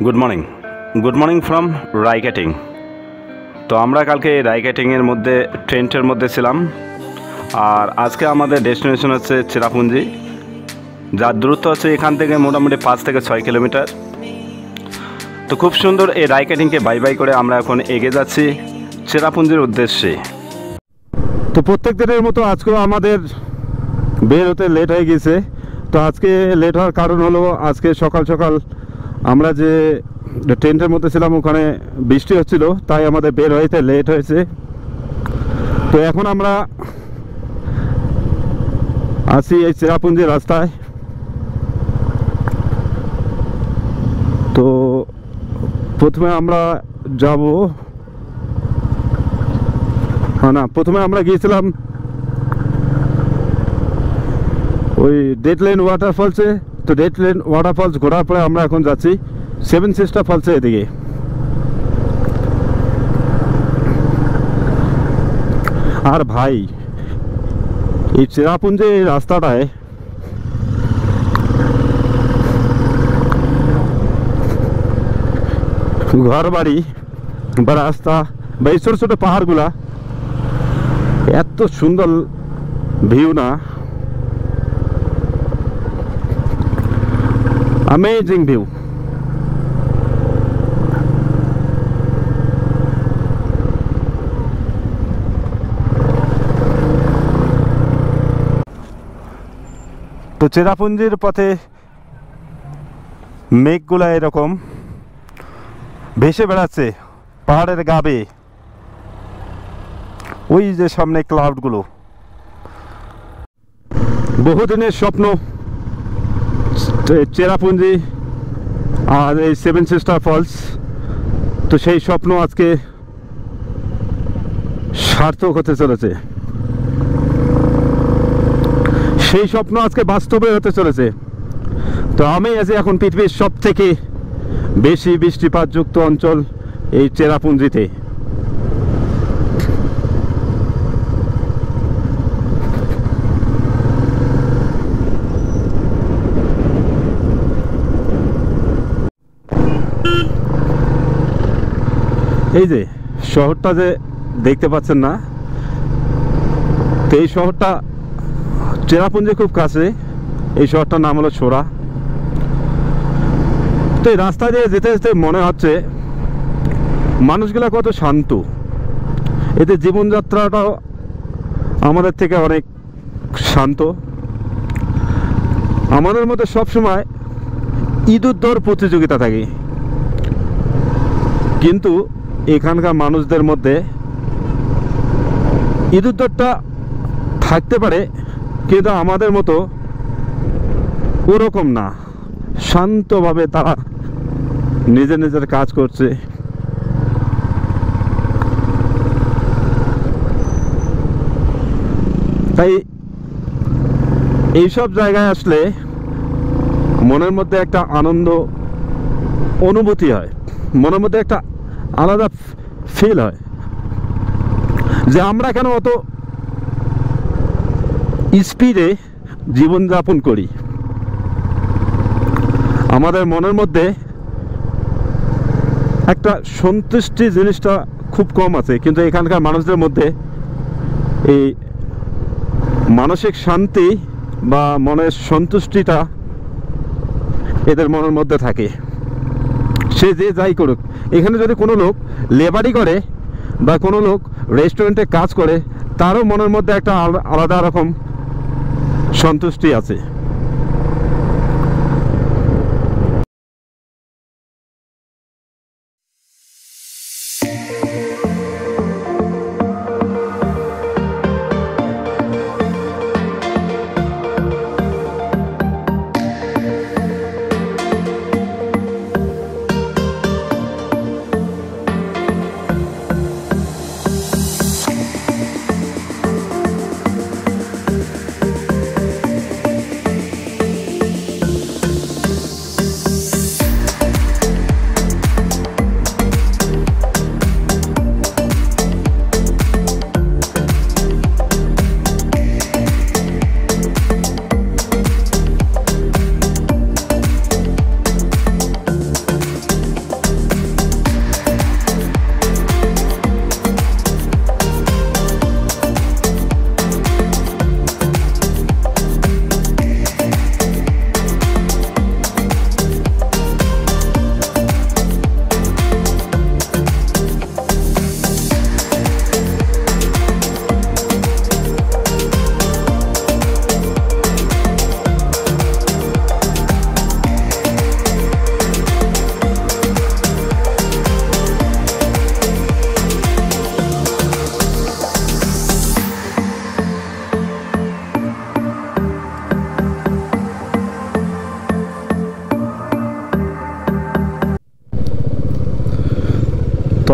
Good morning from राइकेटिंग। तो আমরা কালকে রাইকেটিংয়ের মধ্যে ট্রেন্টের মধ্যে ছিলাম আর আজকে আমাদের ডেস্টিনেশন হচ্ছে চেরাপুঞ্জি, যার দূরত্ব হচ্ছে এখান থেকে মোটামুটি 5 থেকে 6 কিলোমিটার। তো খুব সুন্দর এই রাইকেটিংকে বাই বাই করে আমরা এখন এগিয়ে যাচ্ছি চেরাপুঞ্জির উদ্দেশ্যে। তো প্রত্যেক দিনের মতো আজকেও আমাদের বের হতে লেট হয়ে গেছে। তো আজকে লেট হওয়ার কারণ হলো আজকে সকাল সকাল আমরা যে টেন্টের মধ্যে ছিলাম ওখানে বৃষ্টি হচ্ছিল, তাই আমাদের বের হইতে লেট হয়েছে। তো এখন আমরা আছি এই চেরাপুঞ্জির রাস্তায়। তো প্রথমে আমরা যাব প্রথমে আমরা গিয়েছিলাম ওই ডেডলাইন ওয়াটারফলসে। তো ডেডলাইন ওয়াটারফলস ঘোরার পরে আমরা এখন যাচ্ছি 7 সিস্টার ফলসের এদিকে। আর ভাই এই চেরাপুঞ্জি এই রাস্তাটায় ঘর বাড়ি বা রাস্তা বা এই ছোটো ছোটো পাহাড়গুলা এত সুন্দর ভিউ না, অ্যামেজিং ভিউ। তো চেরাপুঞ্জির পথে মেঘগুলা এরকম ভেসে বেড়াচ্ছে পাহাড়ের গা বেয়ে। ওই যে সামনে ক্লাউডগুলো, বহুদিনের স্বপ্ন চেরাপুঞ্জি আর এই 7 সিস্টার ফলস। তো সেই স্বপ্ন আজকে সার্থক হতে চলেছে, সেই স্বপ্ন আজকে বাস্তবে হতে চলেছে। তো আমি আছি এখন পৃথিবীর সব থেকে বেশি বৃষ্টিপাতযুক্ত অঞ্চল এই চেরাপুঞ্জিতে। এই যে শহরটা যে দেখতে পাচ্ছেন না, তো এই শহরটা চেরাপুঞ্জি খুব কাছে। এই শহরটার নাম হলো ছোড়া। তো এই রাস্তা দিয়ে যেতে যেতে মনে হচ্ছে মানুষগুলা কত শান্ত, এতে জীবনযাত্রাটাও আমাদের থেকে অনেক শান্ত। আমাদের মধ্যে সবসময় ইঁদুর প্রতিযোগিতা থাকে, কিন্তু এখানকার মানুষদের মধ্যে ইঁদুরটা থাকতে পারে, কিন্তু আমাদের মতো ওরকম না, শান্তভাবে তারা নিজের নিজের কাজ করছে। তাই এইসব জায়গায় আসলে মনের মধ্যে একটা আনন্দ অনুভূতি হয়, মনের মধ্যে একটা আলাদা ফিল হয় যে আমরা কেন অত স্পিডে জীবনযাপন করি। আমাদের মনের মধ্যে একটা সন্তুষ্টি জিনিসটা খুব কম আছে, কিন্তু এখানকার মানুষদের মধ্যে এই মানসিক শান্তি বা মনের সন্তুষ্টিটা এদের মনের মধ্যে থাকে। সে যে যাই করুক, এখানে যদি কোনো লোক লেবারি করে বা কোনো লোক রেস্টুরেন্টে কাজ করে, তারও মনের মধ্যে একটা আলাদা রকম সন্তুষ্টি আছে।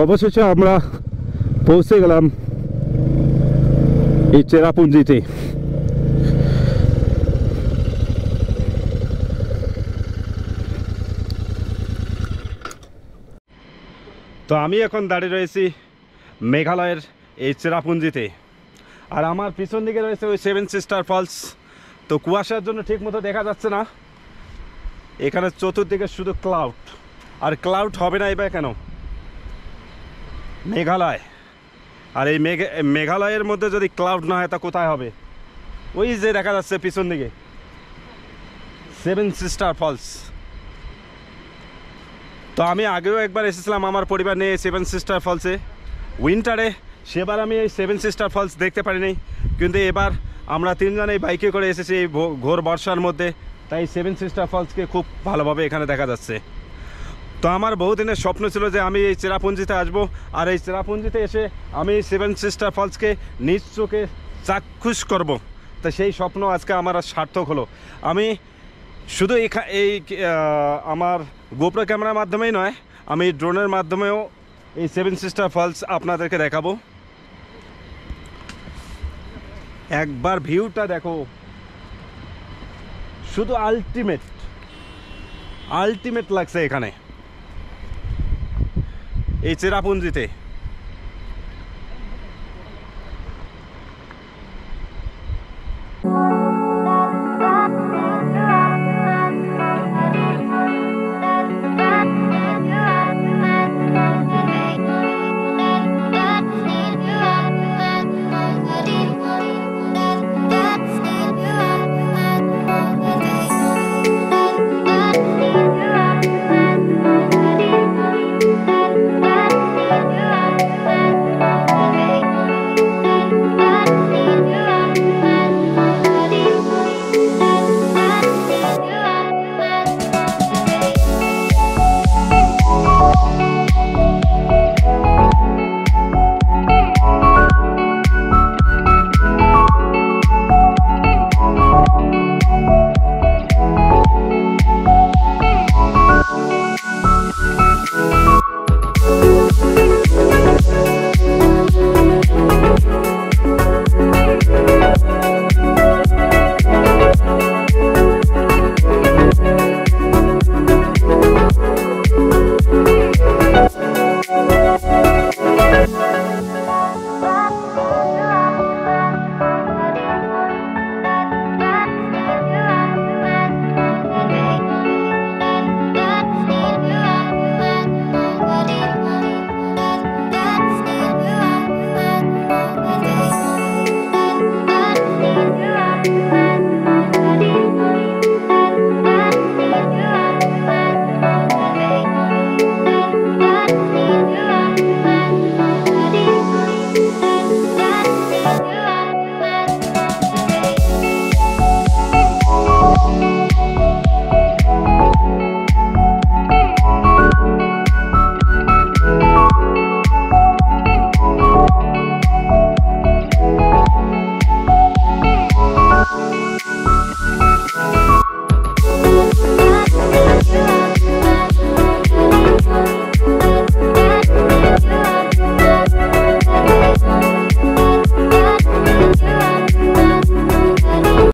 অবশেষে আমরা পৌঁছে গেলাম এই চেরাপুঞ্জিতে। তো আমি এখন দাঁড়িয়ে রয়েছি মেঘালয়ের এই চেরাপুঞ্জিতে, আর আমার পিছন দিকে রয়েছে ওই 7 সিস্টার ফলস। তো কুয়াশার জন্য ঠিক মতো দেখা যাচ্ছে না, এখানে চতুর্দিকে শুধু ক্লাউড, আর ক্লাউড হবে না এবার কেন, মেঘালয়। আর এই মেঘালয়ের মধ্যে যদি ক্লাউড না হয় তা কোথায় হবে? ওই যে দেখা যাচ্ছে পিছন দিকে 7 সিস্টার ফলস। তো আমি আগেও একবার এসেছিলাম আমার পরিবার নিয়ে 7 সিস্টার ফলসে উইন্টারে, সেবার আমি এই 7 সিস্টার ফলস দেখতে পারিনি, কিন্তু এবার আমরা তিনজন এই বাইকে করে এসেছি এই ঘোর বর্ষার মধ্যে, তাই 7 সিস্টার ফলসকে খুব ভালোভাবে এখানে দেখা যাচ্ছে। তো আমার বহুদিনের স্বপ্ন ছিল যে আমি এই চেরাপুঞ্জিতে আসবো, আর এই চেরাপুঞ্জিতে এসে আমি 7 সিস্টার ফলসকে নিজ চোখে চাক্ষুষ করব। তো সেই স্বপ্ন আজকে আমার সার্থক হলো। আমি শুধু এই আমার গোপ্রো ক্যামেরার মাধ্যমেই নয়, আমি ড্রোনের মাধ্যমেও এই 7 সিস্টার ফলস আপনাদেরকে দেখাবো। একবার ভিউটা দেখো, শুধু আলটিমেট লাগছে এখানে এই চেরাপুঞ্জিতে।